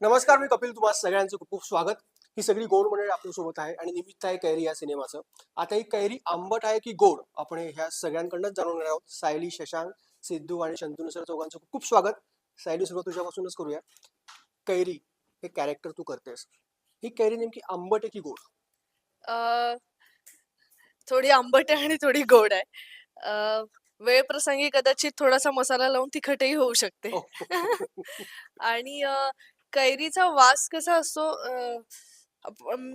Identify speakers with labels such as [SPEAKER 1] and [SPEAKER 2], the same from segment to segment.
[SPEAKER 1] नमस्कार, मी कपिल. तुम्हा सगळ्यांचं खूप खूप स्वागत. ही सगळी गोड मंडळी आपल्यासोबत आहे आणि निमित्त आहे कैरी या सिनेमाचं. आता ही कैरी आंबट आहे की गोड, आपण ह्या सगळ्यांकडूनच जाणून घेणार आहोत. सायली, शशांक, सिद्धू आणि शंतनू सर चौघांचं खूप खूप स्वागत. सायली, सुरुवात तुझ्यापासूनच करूया. कैरी हे कॅरेक्टर तू करतेस, ही कैरी नेमकी आंबट आहे की गोड?
[SPEAKER 2] अ, थोडी आंबट आहे आणि थोडी गोड आहे. अ, वेळप्रसंगी कदाचित थोडासा मसाला लावून तिखटही होऊ शकते.
[SPEAKER 1] हो.
[SPEAKER 2] आणि कैरीचा वास कसा असतो,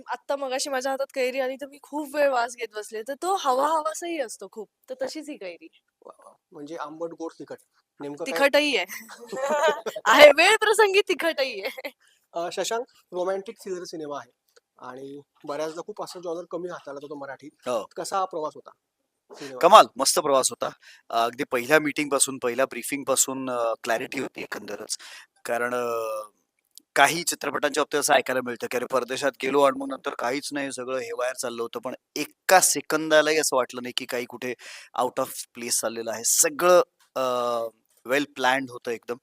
[SPEAKER 2] आत्ता मगाशी माझ्या हातात कैरी आली तर मी खूप वेळ वास घेत बसले. तर तो हवा-हवासाही असतो खूप. तर तशीच ही कैरी.
[SPEAKER 1] वा, वा. म्हणजे आंबट गोड तिखट नेमकं काय?
[SPEAKER 2] तिखटही आहे. आहे वेळप्रसंगी तिखटही आहे.
[SPEAKER 1] शशांक, रोमॅन्टिक थ्रिलर सिनेमा आहे आणि बऱ्याचदा खूप असं जॉनर कमी हाताळला जातो मराठीत.
[SPEAKER 3] हो.
[SPEAKER 1] कसा हा प्रवास होता सिनेमाचा?
[SPEAKER 3] कमाल मस्त प्रवास होता. अगदी पहिल्या मीटिंग पासून, पहिल्या ब्रीफिंग पासून क्लॅरिटी होती एकंदरच. कारण काही चित्रपटांच्या बाबतीत असं ऐकायला मिळतं, की अरे परदेशात गेलो आणि मग नंतर काहीच नाही, सगळं हेवायर चाललं होतं. पण एका सेकंदालाही असं वाटलं नाही, की काही कुठे आउट ऑफ प्लेस चाललेलं आहे. सगळं वेल प्लॅन्ड होतं एकदम.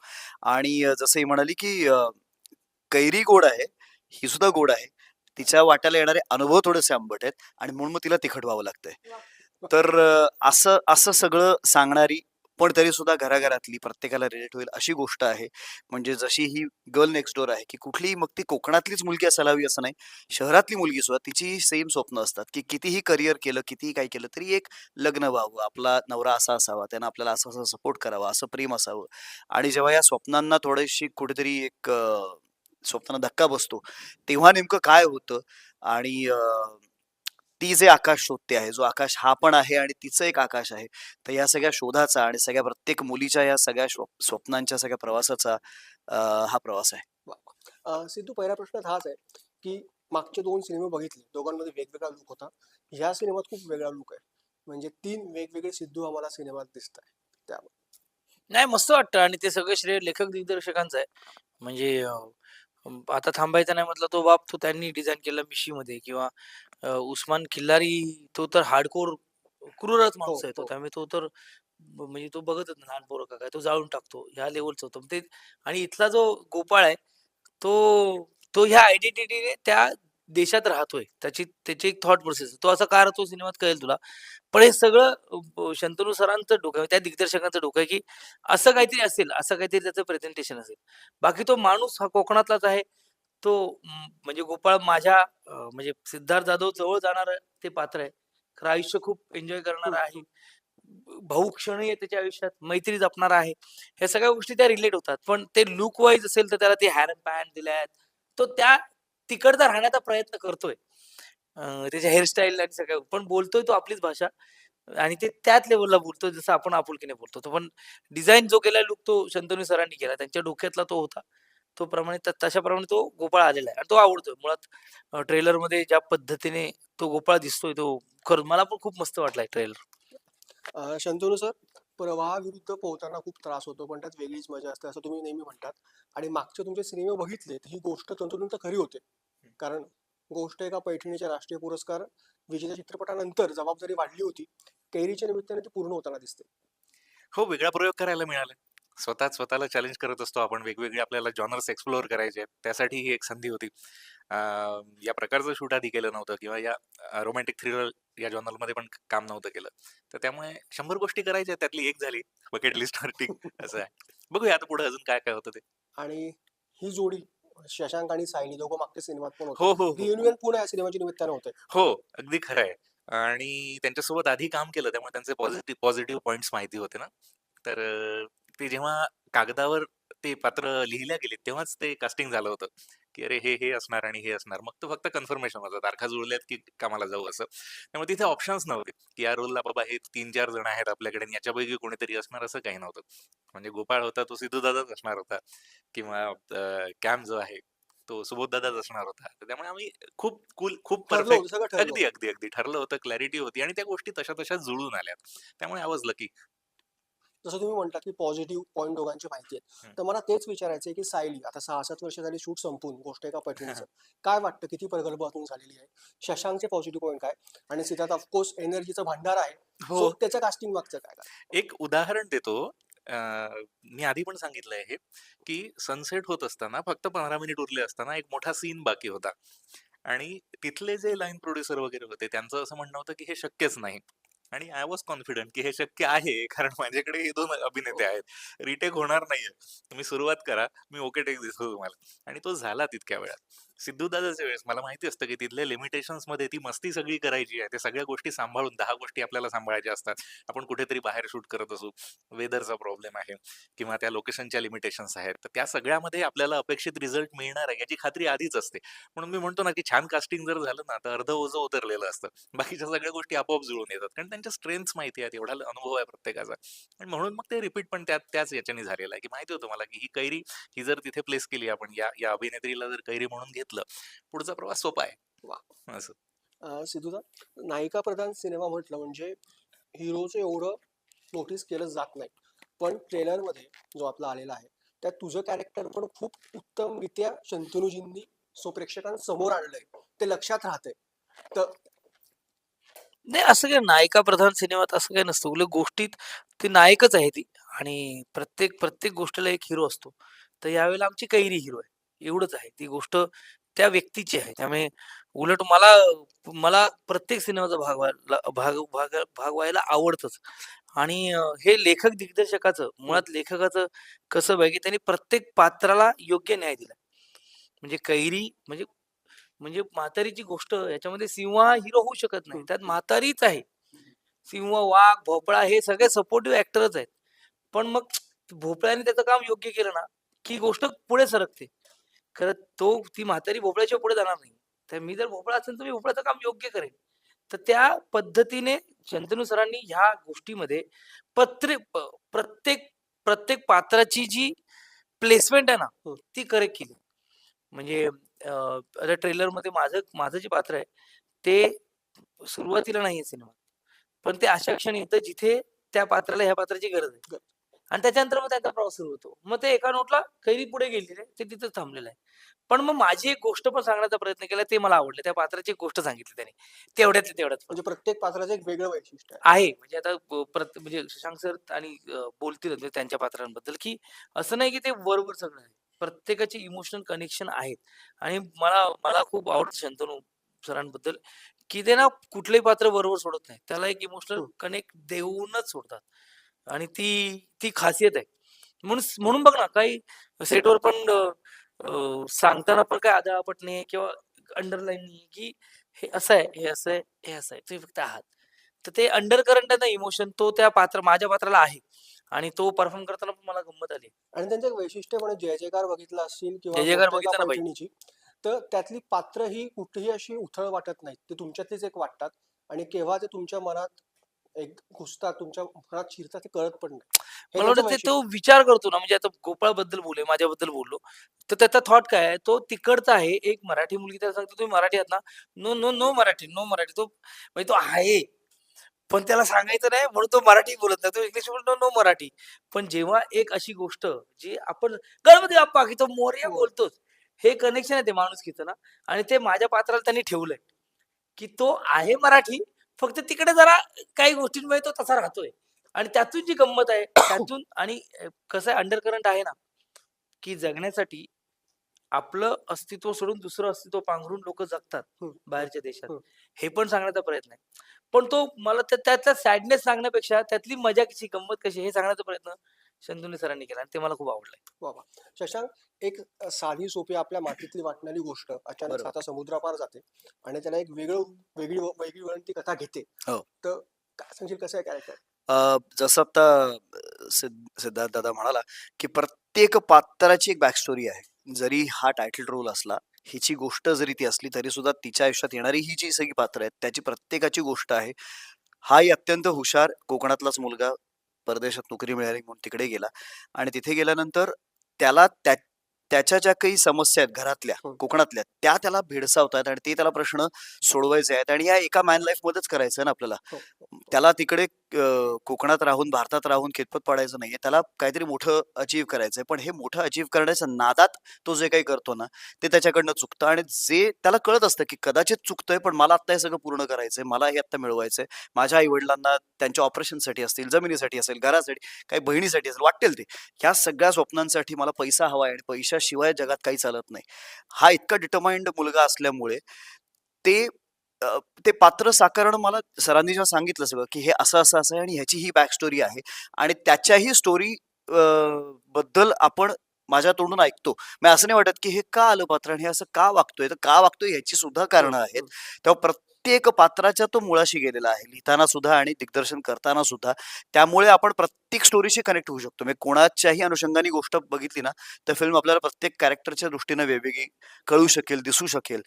[SPEAKER 3] आणि जसं ही म्हणाली, की कैरी गोड आहे, ही सुद्धा गोड आहे. तिच्या वाट्याला येणारे अनुभव थोडेसे आंबट आहेत आणि म्हणून मग तिला तिखट व्हावं लागतंय. तर असं असं सगळं सांगणारी, पण तरी सुद्धा घराघरातली प्रत्येकाला रिलेट होईल अशी गोष्ट आहे. म्हणजे जशी ही गर्ल नेक्स्ट डोअर आहे, की कुठलीही मग ती कोकणातलीच मुलगी असायला हवी असं नाही. शहरातली मुलगी सुद्धा तिची सेम स्वप्न असतात, की कितीही करिअर केलं, कितीही काही केलं तरी एक लग्न व्हावं, आपला नवरा असा असावा, त्यानं आपल्याला असं-असं सपोर्ट करावा, असं प्रेम असावं. आणि जेव्हा या स्वप्नांना थोडीशी कुठेतरी एक स्वप्नांना धक्का बसतो, तेव्हा नेमकं काय होतं आणि ती जे आकाश शोधते आहे, जो आकाश हा पण आहे आणि तिचं एक आकाश आहे. तर या सगळ्या शोधाचा आणि सगळ्या प्रत्येक मुलीच्या या सगळ्या स्वप्नांच्या सगळ्या प्रवासाचा हा प्रवास आहे.
[SPEAKER 1] वा. सिद्धू, पहिला प्रश्न हाच आहे की मागचे दोन सिनेमे बघितले, दोघांमध्ये वेगवेगळा लुक होता. ह्या सिनेमात खूप वेगळा लुक आहे. म्हणजे तीन वेगवेगळे सिद्धू आम्हाला सिनेमात दिसत आहे. त्यामुळे
[SPEAKER 4] नाही, मस्त वाटतं आणि ते सगळं श्रेय लेखक दिग्दर्शकांचं आहे. म्हणजे आता थांबायचा नाही म्हटलं तो बाप तो त्यांनी डिझाइन केला मिशीमध्ये किंवा उस्मान खिल्लारी तो तर हार्डकोर क्रूरच
[SPEAKER 1] हो
[SPEAKER 4] माणूस आहे तो.
[SPEAKER 1] हो.
[SPEAKER 4] त्यामुळे तो तर म्हणजे तो बघतच नाही लहान पोरं का काय, तो जाळून टाकतो. ह्या लेव्हलचा होतं. ते आणि इथला जो गोपाळ आहे, तो तो ह्या आयडेंटिटीने त्या देशात राहतोय. त्याची एक थॉट प्रोसेस. तो असा का राहतो सिनेमात कळेल तुला. पण हे सगळं शंतनू सरांचं डोकं आहे, त्या दिग्दर्शकांचं डोकं आहे, की असं काहीतरी असेल, असं काहीतरी त्याचं प्रेझेंटेशन असेल. बाकी तो माणूस हा कोकणातलाच आहे. तो म्हणजे गोपाळ माझ्या म्हणजे सिद्धार्थ जाधव जवळ जाणारं ते पात्र आहे. खरं आयुष्य खूप एन्जॉय
[SPEAKER 1] हम्म,
[SPEAKER 4] करणारं आहे.
[SPEAKER 1] हम्म.
[SPEAKER 4] भावूक क्षणही आहे त्याच्या आयुष्यात, मैत्री जपणारा आहे. ह्या सगळ्या गोष्टी त्या रिलेट होतात. पण ते लूक वाईज असेल तर त्याला ते हॅर अँड पॅन्ट दिल्यात. तो त्या तिकडचा राहण्याचा प्रयत्न करतोय. त्याच्या हेअरस्टाईल आणि सगळ्या पण बोलतोय तो आपलीच भाषा आणि ते त्याच लेव्हलला बोलतोय जसं आपण आपुलकीने बोलतो. तो पण डिझाइन जो केलाय लूक तो शंतनू सरांनी केला. त्यांच्या डोक्यातला तो होता. तो प्रमाणे तशाप्रमाणे तो गोपाळ आलेला आहे आणि तो आवडतोय. मुळात ट्रेलरमध्ये ज्या पद्धतीने तो गोपाळ दिसतोय तो खरंच मला पण खूप मस्त वाटलाय ट्रेलर.
[SPEAKER 1] शंतनू सर, प्रवाहाविरुद्ध पोहताना खूप त्रास होतो, पण त्यात वेगळीच मजा असते असं तुम्ही नेहमी म्हणतात. आणि मागचे तुमचे सिनेमे बघितले तर ही गोष्ट तंतोतंत खरी होते. कारण गोष्ट एका पैठणीच्या राष्ट्रीय पुरस्कार विजेत्या चित्रपटानंतर जबाबदारी वाढली होती. कैरीच्या निमित्ताने ती पूर्ण होताना दिसते.
[SPEAKER 5] हो, वेगळा प्रयोग करायला मिळाला. स्वतःला चॅलेंज करत असतो आपण. वेगवेगळे आपल्याला जॉनर्स एक्सप्लोर करायचे आहेत. त्यासाठी ही एक संधी होती. अ, या प्रकारचं शूट आधी केलं नव्हतं किंवा या रोमॅन्टिक थ्रिलर या जॉनरमध्ये पण काम नव्हतं केलं. तर त्यामुळे 100 गोष्टी करायच्या आहेत. त्यातली एक झाली. बकेट लिस्टवर टिक असं आहे. बघूया आता पुढे अजून काय-काय होतं ते.
[SPEAKER 1] आणि ही जोडी शशांक आणि सायली दोघं मागच्या सिनेमात पण होते.
[SPEAKER 5] हो, हो, हो.
[SPEAKER 1] रियुनियन पुन्हा या सिनेमाच्या निमित्तानं होते.
[SPEAKER 5] हो, अगदी खरं आहे. आणि त्यांच्यासोबत आधी काम केलं त्यामुळे त्यांचे पॉझिटिव्ह पॉझिटिव्ह पॉइंट्स माहिती होते ना. तर ते जेव्हा कागदावर ते पात्र लिहिल्या गेले तेव्हाच ते कास्टिंग झालं होतं, की अरे हे असणार आणि हे असणार. मग तो फक्त कन्फर्मेशन होतं. तारखा जुळल्यात की कामाला जाऊ असं. त्यामुळे तिथे ऑप्शन्स नव्हते, की या रोलला बाबा हे 3-4 जण आहेत आपल्याकडे आणि याच्यापैकी कोणीतरी असणार असं काही नव्हतं. म्हणजे गोपाळ होता तो सिद्धूदादाच असणार होता किंवा कॅम जो आहे तो सुबोधदादाच असणार होता. तर त्यामुळे आम्ही खूप कूल, खूप
[SPEAKER 1] ठरलं होतं,
[SPEAKER 5] परफेक्ट
[SPEAKER 1] सगळं ठरलं
[SPEAKER 5] अगदी,
[SPEAKER 1] होतं.
[SPEAKER 5] अगदी, अगदी ठरलं होतं. क्लॅरिटी होती आणि त्या गोष्टी तशा जुळून आल्यात. त्यामुळे आय वॉज लकी.
[SPEAKER 1] जसं तुम्ही म्हणता की पॉझिटिव्ह पॉईंट दोघांची माहिती आहे, तर मला तेच विचारायचं आहे की सायली आता 6-7 वर्ष झाली शूट संपून, गोष्ट एका पैठणीचं काय वाटतं, किती प्रगल्भातून झालेली आहे? शशांकचे पॉझिटिव्ह पॉईंट काय? आणि सिद्धार्थ ऑफकोर्स एनर्जीचा भांडार आहे.
[SPEAKER 5] हो.
[SPEAKER 1] सो त्याच्या कास्टिंग मागचं काय?
[SPEAKER 5] एक उदाहरण देतो. मी आधी पण सांगितलंय हे, की सनसेट होत असताना फक्त 15 मिनिट उरले असताना एक मोठा सीन बाकी होता. आणि तिथले जे लाईन प्रोड्युसर वगैरे होते त्यांचं असं म्हणणं होतं, की हे शक्यच नाही. आणि आय वॉज कॉन्फिडंट की हे शक्य आहे, कारण माझ्याकडे हे 2 अभिनेते आहेत. रिटेक होणार नाहीये. तुम्ही सुरुवात करा. मी ओके टेक दिसतो तुम्हाला. आणि तो झाला तितक्या वेळात. सिद्धूदादाच्या वेळेस मला माहिती असतं, की तिथल्या लिमिटेशन्समध्ये ती मस्ती सगळी करायची आहे. त्या सगळ्या गोष्टी सांभाळून 10 गोष्टी आपल्याला सांभाळायच्या असतात. आपण कुठेतरी बाहेर शूट करत असू, वेदरचा प्रॉब्लेम आहे किंवा त्या लोकेशनच्या लिमिटेशन्स आहेत. तर त्या सगळ्यामध्ये आपल्याला अपेक्षित रिझल्ट मिळणार आहे याची खात्री आधीच असते. म्हणून मी म्हणतो ना, की छान कास्टिंग जर झालं ना, तर अर्धं ओझं उतरलेलं असतं. बाकीच्या सगळ्या गोष्टी आपोआप जुळून येतात. कारण त्यांच्या स्ट्रेंथ्स माहिती आहेत, एवढा अनुभव आहे प्रत्येकाचा. आणि म्हणून मग ते रिपीट पण त्याच याच्याने झालेलं आहे, की माहिती होतं मला, की ही कैरी ही जर तिथे प्लेस केली आपण या या अभिनेत्रीला जर कैरी म्हणून घेतलं, पुढचा प्रवास सोपा आहे.
[SPEAKER 1] वा.
[SPEAKER 5] असं.
[SPEAKER 1] सिद्धूदा, नायिका प्रधान सिनेमा म्हटलं म्हणजे हिरोचं एवढं नोटीस केलं जात नाही. पण ट्रेलरमध्ये जो आपला आलेला आहे, त्यात तुझं कॅरेक्टर पण खूप उत्तमरित्या शंतनूजींनी प्रेक्षकांसमोर आणलंय. ते लक्षात राहतंय. तर
[SPEAKER 4] नाही, असं काही नायिका प्रधान सिनेमात असं काही नसतं. उलट गोष्टीत ती नायकच आहे ती आणि प्रत्येक प्रत्येक गोष्टीला एक हिरो असतो. तर यावेळेला आमची कैरी हिरो आहे. एवढंच आहे. ती गोष्ट त्या व्यक्तीची आहे. त्यामुळे उलट मला मला प्रत्येक सिनेमाचा भाग व्हायला भाग भाग भाग व्हायला आवडतंच. आणि हे लेखक दिग्दर्शकाचं
[SPEAKER 1] हं.
[SPEAKER 4] मुळात लेखकाचं कसं आहे, की त्यांनी प्रत्येक पात्राला योग्य न्याय दिला. म्हणजे कैरी म्हणजे म्हणजे म्हातारीची गोष्ट याच्यामध्ये सिंह हा हिरो होऊ शकत नाही.
[SPEAKER 1] हं,
[SPEAKER 4] त्यात
[SPEAKER 1] हं.
[SPEAKER 4] म्हातारीच आहे. सिंह, वाघ, भोपळा हे सगळे सपोर्टिव्ह ॲक्टरच आहेत. पण मग भोपळ्याने त्याचं काम योग्य केलं ना, की गोष्ट पुढे सरकते. खरं ती म्हातारी भोपळ्याशिवाय पुढे जाणार नाही. तर मी जर भोपळा असेल, तर मी भोपळ्याचं काम योग्य करेन. तर त्या पद्धतीने शंतनू सरांनी ह्या गोष्टीमध्ये पत्रे प प्रत्येक प्रत्येक पात्राची जी प्लेसमेंट आहे ना,
[SPEAKER 1] हं.
[SPEAKER 4] ती करेक्ट केली. म्हणजे आता ट्रेलरमध्ये माझं माझं जे पात्र आहे, ते सुरुवातीला नाहीये सिनेमात. पण ते अशा क्षणी येतं जिथे त्या पात्राला ह्या पात्राची गरज आहे.
[SPEAKER 1] ग
[SPEAKER 4] आणि त्याच्यानंतर मग त्यांचा प्रवास सुरू होतो. मग ते एका नोटला कैरी पुढे गेलेली आहे, ते तिथंच थांबलेलं आहे. पण मग माझी एक गोष्ट पण सांगण्याचा प्रयत्न केला, ते मला आवडलं. त्या पात्राची एक गोष्ट सांगितली त्याने. तेवढ्यातल्या तेवढ्यात
[SPEAKER 1] म्हणजे
[SPEAKER 4] फक्त.
[SPEAKER 1] प्रत्येक पात्राचं एक वेगळं वैशिष्ट्य आहे.
[SPEAKER 4] आहे. म्हणजे आता म्हणजे शशांक सर आणि बोलतीलच म्हणजे त्यांच्या पात्रांबद्दल, की असं नाही की ते वर सगळं आहे. प्रत्येकाचे इमोशनल कनेक्शन आहेत. आणि मला मला खूप आवडतं शंतनू सरांबद्दल, की ते ना कुठलंही पात्र बरोबर सोडत नाही. त्याला एक इमोशनल
[SPEAKER 1] हं.
[SPEAKER 4] कनेक्ट देऊनच सोडतात. आणि ती ती खासियत आहे. म्हणून म्हणून बघ ना, काही सेटवर पण सांगताना पण काही आदळआपट नाही किंवा अंडरलाईन नाही, की हे असं आहे, हे असं आहे, हे असं आहे. तुम्ही फक्त आहात. तर ते अंडर करंट आहे ना इमोशन, तो त्या माझ्या पात्राला आहे. आणि तो परफॉर्म करताना पण मला गंमत आली.
[SPEAKER 1] आणि त्यांचं एक वैशिष्ट्य म्हणजे जय जयकार बघितला असशील किंवा
[SPEAKER 4] जय जयकार
[SPEAKER 1] फक्त एका
[SPEAKER 4] बघितला ना बाई.
[SPEAKER 1] पैठणीची, तर त्यातली पात्र ही कुठेही अशी उथळ वाटत नाहीत. ते तुमच्यातलीच एक वाटतात आणि केव्हा ते तुमच्या मनात एक घुसतात, तुमच्या मनात शिरतात ते कळत पण नाही. हे
[SPEAKER 4] मला
[SPEAKER 1] त्यांचं
[SPEAKER 4] वाटतं ते तो
[SPEAKER 1] वैशिष्ट्य.
[SPEAKER 4] विचार करतो ना, म्हणजे आता गोपाळबद्दल बोलले, माझ्याबद्दल बोललो. तर त्याचा थॉट काय आहे, तो तिकडचा आहे. एक मराठी मुलगी त्याला सांगते, "तुम्ही मराठी आहात ना?" "No, no, no Marathi, no Marathi." तो म्हणजे तो आहे. पण त्याला सांगायचं नाही म्हणून तो मराठी बोलत नाही. तो इंग्लिश बोलतो, नो मराठी. पण जेव्हा एक अशी गोष्ट जी आपण गणपती बाप्पा की तो मोरया
[SPEAKER 1] हो.
[SPEAKER 4] बोलतोच. हे कनेक्शन आहे ते माणुसकीचं ना आणि ते माझ्या पात्राला त्यांनी ठेवलंय, की तो आहे मराठी, फक्त तिकडे जरा काही गोष्टींमुळे तो तसा राहतोय. आणि त्यातून जी गंमत आहे, त्यातून आणि कसं आहे अंडरकरंट आहे ना, की जगण्यासाठी आपलं अस्तित्व सोडून दुसरं अस्तित्व पांघरून लोकं जगतात
[SPEAKER 1] हं, हं,
[SPEAKER 4] बाहेरच्या देशात.
[SPEAKER 1] हं.
[SPEAKER 4] हे पण सांगण्याचा प्रयत्न आहे. पण तो मला त्यातला सॅडनेस सांगण्यापेक्षा त्यातली मजा कशी, गंमत कशी हे सांगण्याचा प्रयत्न शंतनू सरांनी केला आणि ते मला खूप आवडलंय.
[SPEAKER 1] वा वा. शशांक, एक साधी सोपी आपल्या मातीतली वाटणारी गोष्ट अचानक
[SPEAKER 3] बरोबर.
[SPEAKER 1] साता समुद्रापार जाते आणि त्याला एक वेगळी वेगळी वळण ती कथा घेते.
[SPEAKER 3] हो.
[SPEAKER 1] तर काय सांगशील कसं आहे कॅरेक्टर?
[SPEAKER 3] जसं आता सिद्धार्थ दादा म्हणाला, की प्रत्येक पात्राची एक बॅक स्टोरी आहे. जरी हा टायटल रोल असला, हिची गोष्ट जरी ती असली, तरी सुद्धा तिच्या आयुष्यात येणारी ही जी सगळी पात्र आहेत, त्याची प्रत्येकाची गोष्ट आहे. हाही अत्यंत हुशार कोकणातलाच मुलगा परदेशात नोकरी मिळाली म्हणून तिकडे गेला आणि तिथे गेल्यानंतर त्याला त्याच्या ज्या काही समस्या आहेत घरातल्या,
[SPEAKER 1] हं.
[SPEAKER 3] कोकणातल्या, त्या त्याला भेडसावतायत आणि ते त्याला प्रश्न सोडवायचे आहेत आणि या एका मॅन लाईफमध्येच करायचं आहे ना आपल्याला.
[SPEAKER 1] हो.
[SPEAKER 3] त्याला तिकडे कोकणात राहून, भारतात राहून खितपत पाडायचं नाहीये. त्याला काहीतरी मोठं अचीव्ह करायचंय. पण हे मोठं अचीव्ह करण्याच्या नादात तो जे काही करतो ना, ते त्याच्याकडनं चुकतं आणि जे त्याला कळत असतं, की कदाचित चुकतोय, पण मला आत्ता हे सगळं पूर्ण करायचंय. मला हे आत्ता मिळवायचंय. माझ्या आई-वडिलांना त्यांच्या ऑपरेशनसाठी असतील, जमिनीसाठी असेल, घरासाठी, काही बहिणीसाठी असेल, वाट्टेल ते. ह्या सगळ्या स्वप्नांसाठी मला पैसा हवा आहे आणि पैशाशिवाय जगात काही चालत नाही. हा इतका डिटरमाइंड मुलगा असल्यामुळे ते ते पात्र साकारणं मला सरांनी जेव्हा सांगितलं सगळं, की हे असं आहे आणि ह्याची ही बॅक स्टोरी आहे आणि त्याच्याही स्टोरी बद्दल आपण माझ्या तोंडून ऐकतो. मग असं नाही वाटत, की हे का आलं पात्र आणि हे असं का वागतोय? तर का वागतोय ह्याची सुद्धा कारणं आहेत. तेव्हा प्रत्येक पात्राच्या तो मुळाशी गेलेला आहे. लिहिताना सुद्धा आणि दिग्दर्शन करताना सुद्धा. त्यामुळे आपण प्रत्येक स्टोरीशी कनेक्ट होऊ शकतो. म्हणजे कोणाच्याही अनुषंगाने गोष्ट बघितली ना, तर फिल्म आपल्याला प्रत्येक कॅरेक्टरच्या दृष्टीने वेगवेगळी कळू शकेल, दिसू शकेल.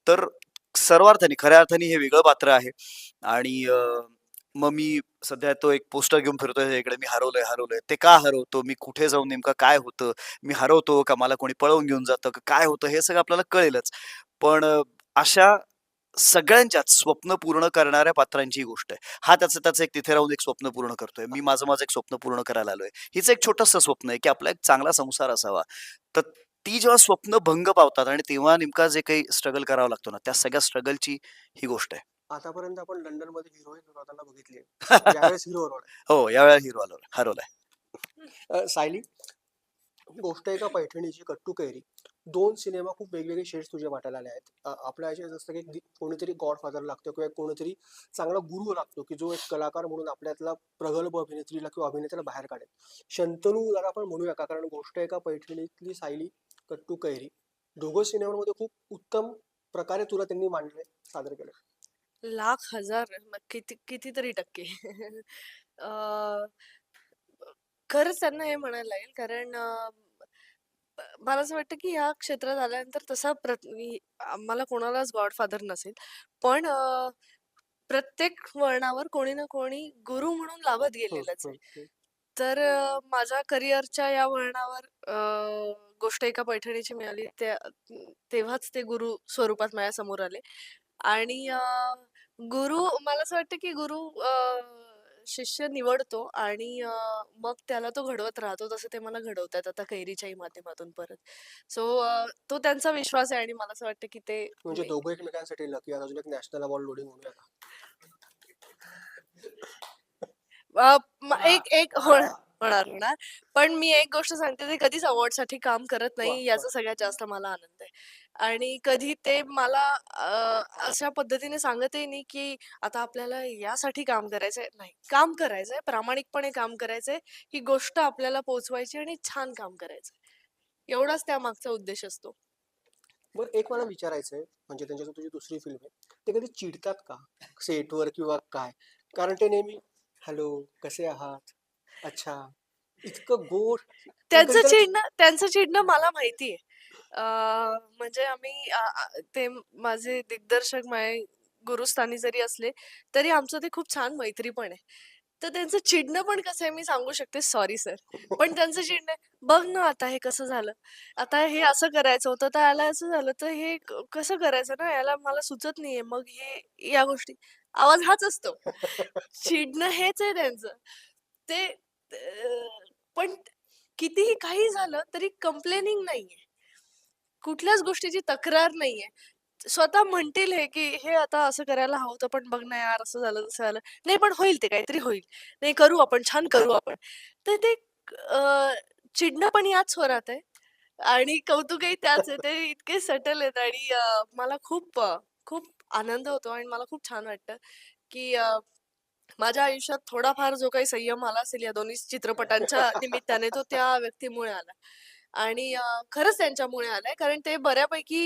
[SPEAKER 3] तर सर्वार्थाने, खऱ्या अर्थाने हे वेगळं पात्र आहे आणि मग मी सध्या तो एक पोस्टर घेऊन फिरतोय इकडे, मी हरवलंय. ते का हरवतो? मी कुठे जाऊन नेमकं काय होतं? मी हरवतो का मला कोणी पळवून घेऊन जातं का काय होतं? हे सगळं आपल्याला कळेलच. पण अशा सगळ्यांच्याच स्वप्न पूर्ण करणाऱ्या पात्रांची ही गोष्ट आहे. हा त्याचं एक तिथे राहून एक स्वप्न पूर्ण करतोय. मी माझं एक स्वप्न पूर्ण करायला आलोय. हीच एक छोटंसं स्वप्न आहे, की आपला एक चांगला संसार असावा. तर ती जेव्हा स्वप्न भंग पावतात आणि तेव्हा नेमका जे काही स्ट्रगल करावा लागतो ना, त्या सगळ्या स्ट्रगलची ही गोष्ट आहे.
[SPEAKER 1] आतापर्यंत आपण लंडनमध्ये हिरोईन हरवताना बघितली. यावेळेस हिरो हरवलाय.
[SPEAKER 3] हो, यावेळेला हिरो हरवलाय.
[SPEAKER 1] सायली, गोष्ट आहे का पैठणीची कट्टू कैरी. 2 सिनेमा खूप वेगवेगळे शेड्स तुझ्या वाटायला आले आहेत. आपल्या ह्याच्यात असतं की कोणीतरी गॉडफादर लागतो किंवा कोणीतरी चांगला गुरु लागतो, की जो एक कलाकार म्हणून आपल्यातला प्रगल्भ अभिनेत्रीला किंवा अभिनेत्याला बाहेर काढेल. शंतनू जरा आपण म्हणूया का, कारण गोष्ट आहे का पैठणीतली सायली, कट्टू कैरी, दोघं सिनेमामध्ये खूप उत्तम प्रकारे तुला त्यांनी मांडले, सादर केले.
[SPEAKER 2] लाख, हजार कितीतरी टक्के. अ, खरंच त्यांना हे म्हणायला लागेल कारण मला असं वाटतं की ह्या क्षेत्रात आल्यानंतर तसा आम्हाला कोणालाच गॉडफादर नसेल. पण प्रत्येक वळणावर कोणी ना कोणी गुरु म्हणून लाभत
[SPEAKER 1] हम्म,
[SPEAKER 2] गेलेलंच आहे.
[SPEAKER 1] हम्म, हम्म.
[SPEAKER 2] तर माझ्या करिअरच्या या वळणावर गोष्ट एका पैठणीची मिळाली. तेव्हाच ते गुरु स्वरूपात माझ्यासमोर आले. आणि गुरु मला असं वाटतं की गुरु शिष्य निवडतो आणि मग त्याला तो घडवत राहतो. तसं ते मला घडवतायत आता कैरीच्याही माध्यमातून परत. सो तो त्यांचा विश्वास आहे आणि मला असं वाटतं की ते
[SPEAKER 1] म्हणजे दोघं एकमेकांसाठी लकी. अजून एक नॅशनल अवॉर्ड लोडिंग म्हणूया का.
[SPEAKER 2] एक एक होणार. पण मी एक गोष्ट सांगते, ते कधीच अवॉर्डसाठी काम करत
[SPEAKER 1] वा
[SPEAKER 2] नाही,
[SPEAKER 1] वा.
[SPEAKER 2] याचा सगळ्यात जास्त मला आनंद आहे. आणि कधी ते मला अशा पद्धतीने सांगतही नाही, की आता आपल्याला यासाठी काम करायचंय. नाही, काम करायचंय, प्रामाणिकपणे काम करायचंय, ही गोष्ट आपल्याला पोहोचवायची आणि छान काम करायचंय. एवढाच त्यामागचा उद्देश असतो.
[SPEAKER 1] बरं, एक मला विचारायचंय, म्हणजे त्यांच्यासोबत तुझी दुसरी फिल्म आहे, ते कधी चिडतात का सेटवर किंवा काय? कारण ते नेहमी हॅलो, कसे आहात, अच्छा, इतकं गोड, पण कधी त्याला
[SPEAKER 2] त्यांचं चिडणं मला माहितीये. म्हणजे आम्ही ते माझे दिग्दर्शक माझे गुरुस्थानी जरी असले, तरी आमचं ते खूप छान मैत्री पण आहे. तर त्यांचं चिडणं पण कसं आहे मी सांगू शकते, "सॉरी सर." पण त्यांचं चिडणं आहे, "बघ ना आता हे कसं झालं. आता हे असं करायचं होतं, तर याला असं झालं, तर हे कसं करायचं ना, याला मला सुचत नाहीये." मग हे या गोष्टी आवाज हाच असतो. चिडणं हेच आहे त्यांचं. ते पण कितीही काही झालं तरी कंप्लेनिंग नाहीये. कुठल्याच गोष्टीची तक्रार नाहीये. स्वतः म्हणतील हे, की "हे आता असं करायला हवं होतं, पण बघ ना यार असं झालं, तसं झालं." "नाही पण होईल ते काहीतरी होईल. नाही करू आपण, छान करू आपण." तर ते चिडणं पण याच स्वरात आहे आणि कौतुकही त्याच आहे. ते इतके सटल आहेत आणि मला खूप आनंद होतो आणि मला खूप छान वाटतं, की माझ्या आयुष्यात थोडाफार जो काही संयम आला असेल या दोन्ही चित्रपटांच्या निमित्ताने, तो त्या व्यक्तीमुळे आला. आणि खरंच त्यांच्यामुळे आलाय. कारण ते बऱ्यापैकी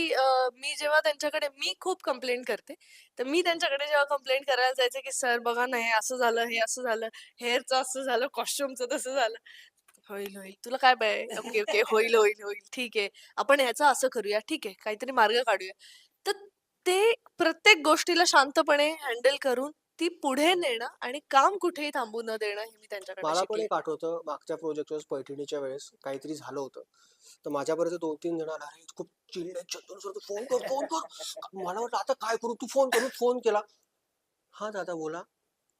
[SPEAKER 2] मी खूप कंप्लेंट करते. तर मी त्यांच्याकडे जेव्हा कंप्लेंट करायला जायचे, की "सर बघा ना, हे असं झालं, हे असं झालं, हेअरचं असं झालं, कॉस्ट्यूमचं तसं झालं." "होईल, होईल. तुला काय बाय? Okay, okay. होईल, होईल, होईल. ठीक आहे. आपण ह्याचं असं करूया. ठीक आहे. काहीतरी मार्ग काढूया." तर ते प्रत्येक गोष्टीला शांतपणे हँडल करून ती पुढे नेणं आणि काम कुठेही थांबू न देणं हे मी त्यांच्याकडनं
[SPEAKER 1] मला पण
[SPEAKER 2] शिकले.
[SPEAKER 1] एक आठवतं, मागच्या प्रोजेक्ट वेळेस पैठणीच्या वेळेस काहीतरी झालं होतं. तर माझ्यापर्यंत 2-3 जण आले, "अरे खूप चिडले, चंदन सर तू फोन कर." मला वाटलं आता काय करू, तू फोन करून फोन केला. "हा दादा बोला."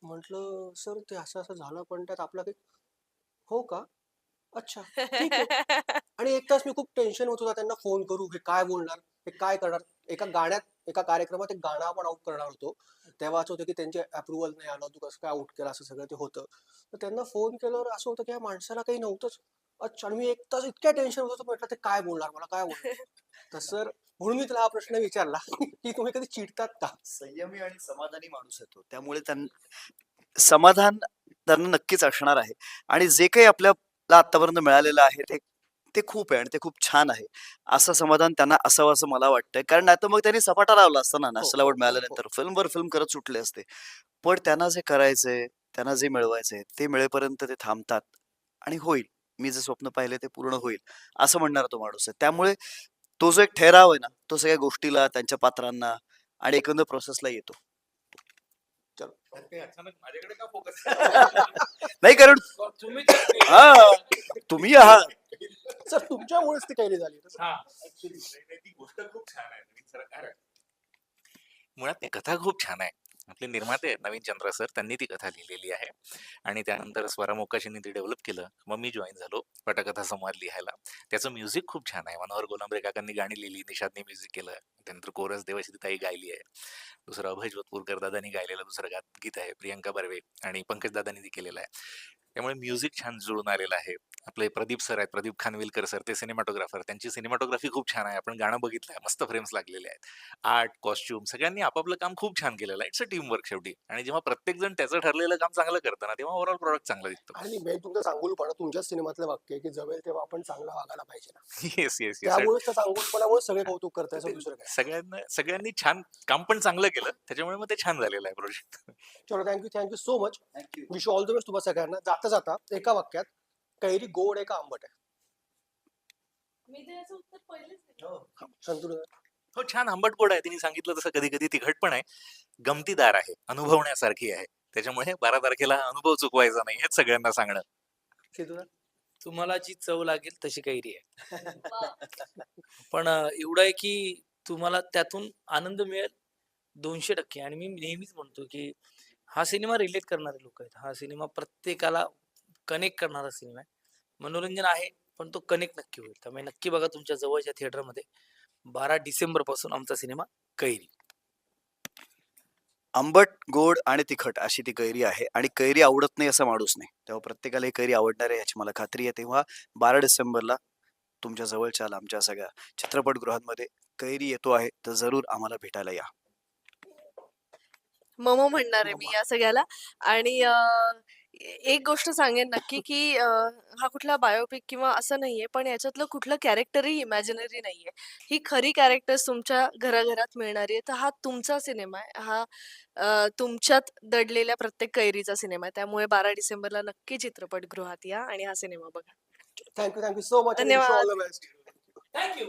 [SPEAKER 1] म्हटलं सर ते असं असं झालं पण त्यात आपला काही हो का अच्छा ठीक आहे आणि एक तास मी खूप टेन्शन होत होता त्यांना फोन करू हे काय बोलणार हे काय करणार एका गाण्यात एका कार्यक्रमात एक गाणं आपण आउट करणार होतो तेव्हाच होतं की त्यांचे अप्रुव्हल नाही आलं तू कसं काय आउट केलं असं सगळं ते होतं तर त्यांना फोन केल्यावर असं होतं की या माणसाला काही नव्हतंच अच्छा आणि मी एक तास इतक्या टेन्शन होत होतं म्हटलं ते काय बोलणार मला काय बोलणार तर सर म्हणून मी तुला हा प्रश्न विचारला की तुम्ही कधी चिडतात का
[SPEAKER 3] संयमी आणि समाधानी माणूस आहे तो. त्यामुळे समाधान त्यांना नक्कीच असणार आहे. आणि जे काही आपल्याला आतापर्यंत मिळालेलं आहे ते ते खूप आहे आणि ते खूप छान आहे. असं समाधान त्यांना असावं असं मला वाटतंय. कारण नाहीतर मग त्यांनी सपाटा लावला असता ना,
[SPEAKER 1] हो
[SPEAKER 3] नॅशनल
[SPEAKER 1] हो
[SPEAKER 3] अवॉर्ड
[SPEAKER 1] हो हो
[SPEAKER 3] मिळाल्यानंतर फिल्मवर फिल्म करत सुटले असते. पण त्यांना जे करायचंय, त्यांना जे मिळवायचंय ते मिळेपर्यंत ते थांबतात आणि होईल. मी जे स्वप्न पाहिले ते पूर्ण होईल, असं म्हणणारा तो माणूस आहे. त्यामुळे तो जो एक ठहराव आहे ना, तो सगळ्या गोष्टीला, त्यांच्या पात्रांना आणि एकंदर प्रोसेसला येतो.
[SPEAKER 1] चलो
[SPEAKER 5] तर ते अचानक माझ्याकडे का फोकस
[SPEAKER 3] नाही कारण
[SPEAKER 4] तुम्ही
[SPEAKER 3] हां, तुम्ही आहात.
[SPEAKER 1] सर तुमच्यामुळेच ती कैरी झाली
[SPEAKER 5] ती गोष्ट खूप छान आहे नवीन सरकार मुळात ती कथा खूप छान आहे. आपले निर्माते आहेत नवीन चंद्र सर त्यांनी ती कथा लिहिलेली आहे आणि त्यानंतर स्वरा मोकाशींनी ती डेव्हलप केलं. मग मी जॉईन झालो पटकथा संवाद लिहायला. त्याचं म्युझिक खूप छान आहे. मनोहर गोलंबरे काकांनी गाणी लिहिली, निषादने म्युझिक केलं. त्यानंतर कोरस देवाश्री ताई गायली आहे. दुसरं अभय जोधपूरकर दादांनी गायलेलं दुसरं गीत आहे. प्रियंका बर्वे आणि पंकज दादांनी ते केलेलं आहे. त्यामुळे म्युझिक छान जुळून आलेलं आहे. आपले प्रदीप सर आहेत, प्रदीप खानविलकर सर, ते सिनेमॅटोग्राफर. त्यांची सिनेमॅटोग्राफी खूप छान आहे. आपण गाणं बघितलंय, मस्त फ्रेम्स लागलेले आहेत. आर्ट, कॉस्ट्युम सगळ्यांनी आपापलं काम खूप छान केलेलं आहे. इट्स अ टीम वर्क शेवटी. आणि जेव्हा प्रत्येक जण त्याचं ठरलेलं काम चांगलं करतं ना, तेव्हा ओव्हरऑल प्रॉडक्ट चांगला दिसतो.
[SPEAKER 1] आणि मेन तुमचं चांगुलपणा तुमच्याच सिनेमातलं वाक्य आहे की जमेल तेव्हा आपण चांगलं वागायला पाहिजे ना
[SPEAKER 5] येस, येस, येस.
[SPEAKER 1] त्यामुळेच त्या चांगुलपणामुळे सगळे कौतुक करताय असं दुसरं काय
[SPEAKER 5] सगळ्यांनी छान काम पण चांगलं केलं. त्याच्यामुळे मग ते छान झालेलं आहे प्रोजेक्ट.
[SPEAKER 1] चलो thank you so much
[SPEAKER 3] thank you.
[SPEAKER 1] Wish all the best तुम्हाला सगळ्यांना जाता जाता एका वाक्यात कैरी गोड आहे का आंबट आहे
[SPEAKER 2] मी तर याचं उत्तर पहिलेच दिलं.
[SPEAKER 1] संतुलन
[SPEAKER 5] हो, छान आंबट गोड आहे. तिने सांगितलं तसं कधी-कधी तिखट पण आहे. गमतीदार आहे, अनुभवण्यासारखी आहे. त्याच्यामुळे 12 तारखेला हा अनुभव चुकवायचा नाही हेच सगळ्यांना सांगणं.
[SPEAKER 1] सिद्धूला
[SPEAKER 4] तुम्हाला जी चव लागेल तशी कैरी आहे.
[SPEAKER 2] वा.
[SPEAKER 4] पण एवढं आहे की तुम्हाला त्यातून आनंद मिळेल 200% आणि मी नेहमीच म्हणतो की हा सिनेमा रिलेट करणारे लोक आहेत. हा सिनेमा प्रत्येकाला कनेक्ट करणारा सिनेमा आहे. मनोरंजन आहे, पण तो कनेक्ट नक्की होईल. त्यामुळे नक्की बघा तुमच्या जवळच्या थिएटरमध्ये 12 डिसेंबर पासून आमचा सिनेमा कैरी.
[SPEAKER 3] आंबट, गोड आणि तिखट अशी ती कैरी आहे आणि कैरी आवडत नाही असा माणूस नाही. तेव्हा प्रत्येकाला ही कैरी आवडणार आहे याची मला खात्री आहे. तेव्हा 12 डिसेंबरला तुमच्या जवळच्या आमच्या सगळ्या चित्रपटगृहांमध्ये कैरी येतो आहे, तर जरूर आम्हाला भेटायला या.
[SPEAKER 2] मम म्हणणार आहे मी
[SPEAKER 1] मम्मा
[SPEAKER 2] या सगळ्याला आणि एक गोष्ट सांगेन नक्की की हा कुठला बायोपिक किंवा असं नाहीये पण याच्यातलं कुठलं कॅरेक्टरही इमॅजिनरी नाहीये ही खरी कॅरेक्टर्स तुमच्या घराघरात मिळणारी आहे तर हा तुमचा सिनेमा आहे हा तुमच्यात दडलेल्या प्रत्येक कैरीचा सिनेमा आहे त्यामुळे 12 डिसेंबरला नक्की चित्रपटगृहात या आणि हा सिनेमा बघा
[SPEAKER 1] थँक्यू सो मच आणि विश
[SPEAKER 2] धन्यवाद
[SPEAKER 1] ऑल द बेस्ट
[SPEAKER 4] थँक्यू.